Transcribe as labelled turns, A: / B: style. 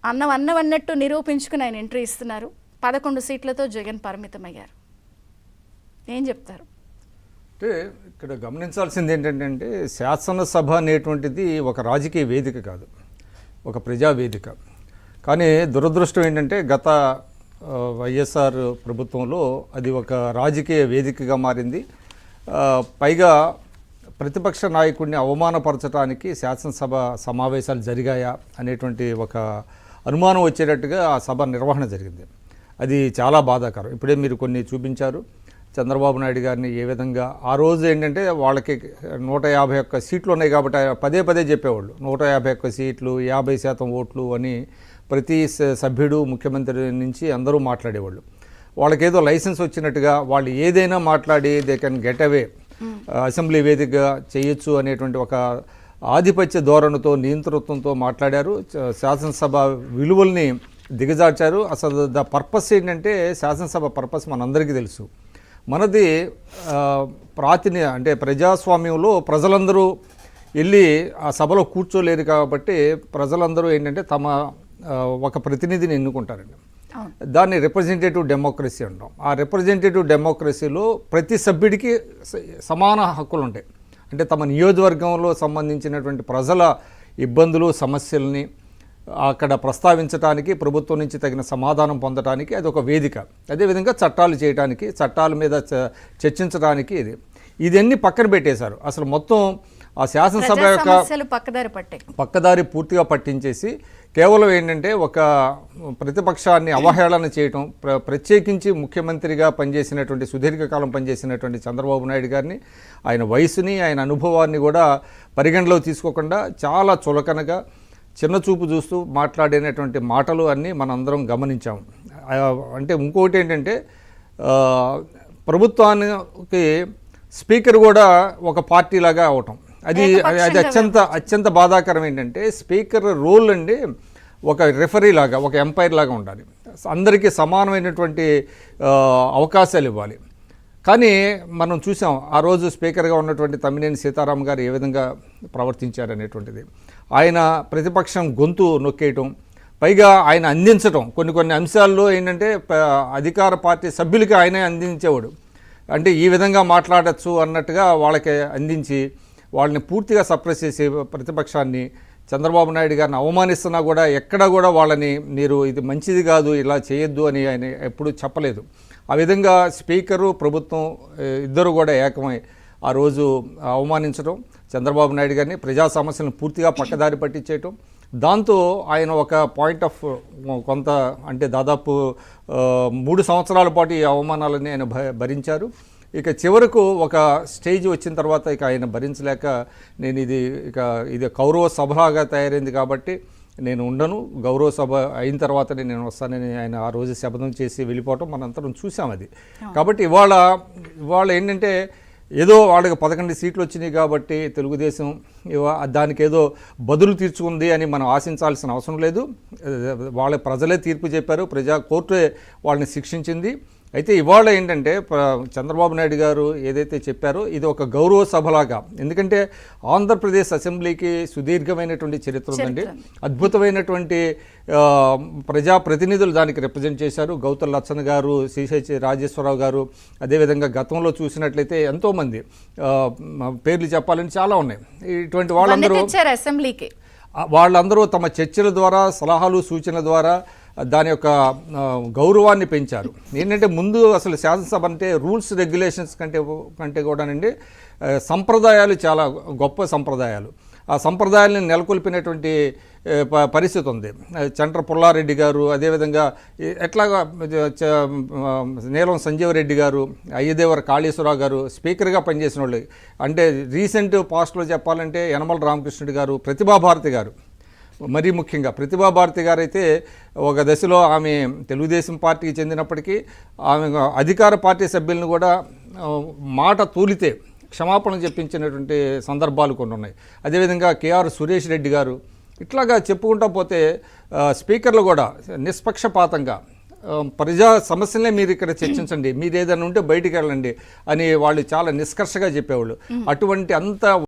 A: అన్నవన్నట్టు నిరూపించుకుని ఆయన ఎంట్రీ ఇస్తున్నారు. 11 సీట్లతో జగన్ పరిమితమయ్యారు. ఏం చెప్తారు?
B: అంటే ఇక్కడ గమనించాల్సింది ఏంటంటే శాసనసభ అనేటువంటిది ఒక రాజకీయ వేదిక కాదు, ఒక ప్రజావేదిక. కానీ దురదృష్టం ఏంటంటే గత వైఎస్ఆర్ ప్రభుత్వంలో అది ఒక రాజకీయ వేదికగా మారింది. పైగా ప్రతిపక్ష నాయకుడిని అవమానపరచడానికి శాసనసభ సమావేశాలు జరిగాయా అనేటువంటి ఒక అనుమానం వచ్చేటట్టుగా ఆ సభ నిర్వహణ జరిగింది. అది చాలా బాధాకరం. ఇప్పుడే మీరు కొన్ని చూపించారు. చంద్రబాబు నాయుడు గారిని ఏ విధంగా ఆ రోజు ఏంటంటే వాళ్ళకి 151 సీట్లు ఉన్నాయి కాబట్టి పదే పదే చెప్పేవాళ్ళు 151 సీట్లు 50% ఓట్లు అని ప్రతి సభ్యుడు ముఖ్యమంత్రి నుంచి అందరూ మాట్లాడేవాళ్ళు. వాళ్ళకేదో లైసెన్స్ వచ్చినట్టుగా వాళ్ళు ఏదైనా మాట్లాడి they can get away, assembly వేదికగా చేయొచ్చు అనేటువంటి ఒక ఆధిపత్య ధోరణితో నియంతృత్వంతో మాట్లాడారు. శాసనసభ విలువల్ని దిగజార్చారు. అసలు ద పర్పస్ ఏంటంటే శాసనసభ పర్పస్ మనందరికీ తెలుసు. మనది అంటే ప్రజాస్వామ్యంలో ప్రజలందరూ వెళ్ళి ఆ సభలో కూర్చోలేరు కాబట్టి ప్రజలందరూ ఏంటంటే తమ ఒక ప్రతినిధిని ఎన్నుకుంటారండి. దాన్ని రిప్రజెంటేటివ్ డెమోక్రసీ అంటాం. ఆ రిప్రజెంటేటివ్ డెమోక్రసీలో ప్రతి సభ్యుడికి సమాన హక్కులు ఉంటాయి. అంటే తమ నియోజకవర్గంలో సంబంధించినటువంటి ప్రజల ఇబ్బందులు సమస్యల్ని అక్కడ ప్రస్తావించడానికి, ప్రభుత్వం నుంచి తగిన సమాధానం పొందడానికి అది ఒక వేదిక. అదేవిధంగా చట్టాలు చేయడానికి, చట్టాల మీద చర్చించడానికి ఇదన్నీ పక్కన పెట్టేశారు. అసలు మొత్తం ఆ శాసనసభ యొక్క పక్కదారి పూర్తిగా పట్టించేసి కేవలం ఏంటంటే ఒక ప్రతిపక్షాన్ని అవహేళన చేయటం, ప్రత్యేకించి ముఖ్యమంత్రిగా పనిచేసినటువంటి సుదీర్ఘకాలం పనిచేసినటువంటి చంద్రబాబు నాయుడు గారిని, ఆయన వయసుని, ఆయన అనుభవాన్ని కూడా పరిగణలో తీసుకోకుండా చాలా చులకనగా చిన్న చూపు చూస్తూ మాట్లాడినటువంటి మాటలు అన్నీ మనందరం గమనించాము. అంటే ఇంకొకటి ఏంటంటే ప్రభుత్వానికి స్పీకర్ కూడా ఒక పార్టీలాగా అవటం, అది అత్యంత బాధాకరం. ఏంటంటే స్పీకర్ రోల్ అండి ఒక రెఫరీ లాగా, ఒక ఎంపైర్ లాగా ఉండాలి. అందరికీ సమానమైనటువంటి అవకాశాలు ఇవ్వాలి. కానీ మనం చూసాం ఆ రోజు స్పీకర్గా ఉన్నటువంటి తమ్మినేని సీతారాం గారు ఏ విధంగా ప్రవర్తించారనేటువంటిది. ఆయన ప్రతిపక్షం గొంతు నొక్కేయటం, పైగా ఆయన అందించటం, కొన్ని అంశాల్లో ఏంటంటే అధికార పార్టీ సభ్యులకి ఆయనే అందించేవాడు. అంటే ఈ విధంగా మాట్లాడచ్చు అన్నట్టుగా వాళ్ళకి అందించి వాళ్ళని పూర్తిగా సప్రెస్ చేసి ప్రతిపక్షాన్ని, చంద్రబాబు నాయుడు గారిని అవమానిస్తున్నా కూడా ఎక్కడా కూడా వాళ్ళని మీరు ఇది మంచిది కాదు, ఇలా చేయొద్దు అని ఆయన ఎప్పుడూ చెప్పలేదు. ఆ విధంగా స్పీకరు, ప్రభుత్వం ఇద్దరు కూడా ఏకమై ఆ రోజు అవమానించడం, చంద్రబాబు నాయుడు గారిని, ప్రజా సమస్యలను పూర్తిగా పక్కదారి పట్టించేయటం. దాంతో ఆయన ఒక పాయింట్ ఆఫ్ కొంత అంటే దాదాపు 3 సంవత్సరాల పాటు ఈ అవమానాలని ఆయన భరించారు. ఇక చివరకు ఒక స్టేజ్ వచ్చిన తర్వాత ఇక ఆయన భరించలేక నేను ఇది కౌరవ సభలాగా తయారైంది కాబట్టి నేను ఉండను, గౌరవ సభ అయిన తర్వాతనే నేను వస్తానని ఆయన ఆ రోజు శపథం చేసి వెళ్ళిపోవటం మనందరం చూసాం. అది కాబట్టి ఇవాళ ఏంటంటే ఏదో వాళ్ళకి 11 సీట్లు వచ్చినాయి కాబట్టి తెలుగుదేశం దానికి ఏదో బదులు తీర్చుకుంది అని మనం ఆశించాల్సిన అవసరం లేదు. వాళ్ళ ప్రజలే తీర్పు చెప్పారు, కోర్టే వాళ్ళని శిక్షించింది. అయితే ఇవాళ ఏంటంటే చంద్రబాబు నాయుడు గారు ఏదైతే చెప్పారో ఇది ఒక గౌరవ సభలాగా, ఎందుకంటే ఆంధ్రప్రదేశ్ అసెంబ్లీకి సుదీర్ఘమైనటువంటి చరిత్ర ఉందండి. అద్భుతమైనటువంటి ప్రజాప్రతినిధులు దానికి రిప్రజెంట్ చేశారు. గౌతమ్ లచ్చన్ గారు, సిహెచ్ రాజేశ్వరరావు గారు, అదేవిధంగా గతంలో చూసినట్లయితే ఎంతోమంది పేర్లు చెప్పాలని చాలా ఉన్నాయి. ఇటువంటి వాళ్ళందరూ తమ చర్చల ద్వారా, సలహాలు సూచనల ద్వారా దాని యొక్క గౌరవాన్ని పెంచారు. ఏంటంటే ముందు అసలు శాసనసభ అంటే రూల్స్ రెగ్యులేషన్స్ కంటే కూడానండి సంప్రదాయాలు చాలా గొప్ప సంప్రదాయాలు. ఆ సంప్రదాయాలను నెలకొల్పినటువంటి పరిస్థితి ఉంది. చంట్ర పుల్లారెడ్డి గారు, అదేవిధంగా ఎట్లాగా నీలం సంజీవరెడ్డి గారు, అయ్యదేవర కాళేశ్వరరావు గారు స్పీకర్గా పనిచేసిన వాళ్ళు. అంటే రీసెంట్ పాస్ట్లో చెప్పాలంటే యనమల రామకృష్ణుడు గారు, ప్రతిభాభారతి గారు, మరీ ముఖ్యంగా ప్రతిభాభారతి గారు అయితే ఒక దశలో ఆమె తెలుగుదేశం పార్టీకి చెందినప్పటికీ ఆమె అధికార పార్టీ సభ్యులను కూడా మాట తూలితే క్షమాపణ చెప్పించినటువంటి సందర్భాలు కొన్ని ఉన్నాయి. అదేవిధంగా కేఆర్ సురేష్ రెడ్డి గారు, ఇట్లాగా చెప్పుకుంటా పోతే స్పీకర్లు కూడా నిష్పక్షపాతంగా ప్రజా సమస్యలనే మీరు ఇక్కడ చర్చించండి, మీరు ఏదైనా ఉంటే బయటికి వెళ్ళండి అని వాళ్ళు చాలా నిష్కర్షగా చెప్పేవాళ్ళు. అటువంటి అంత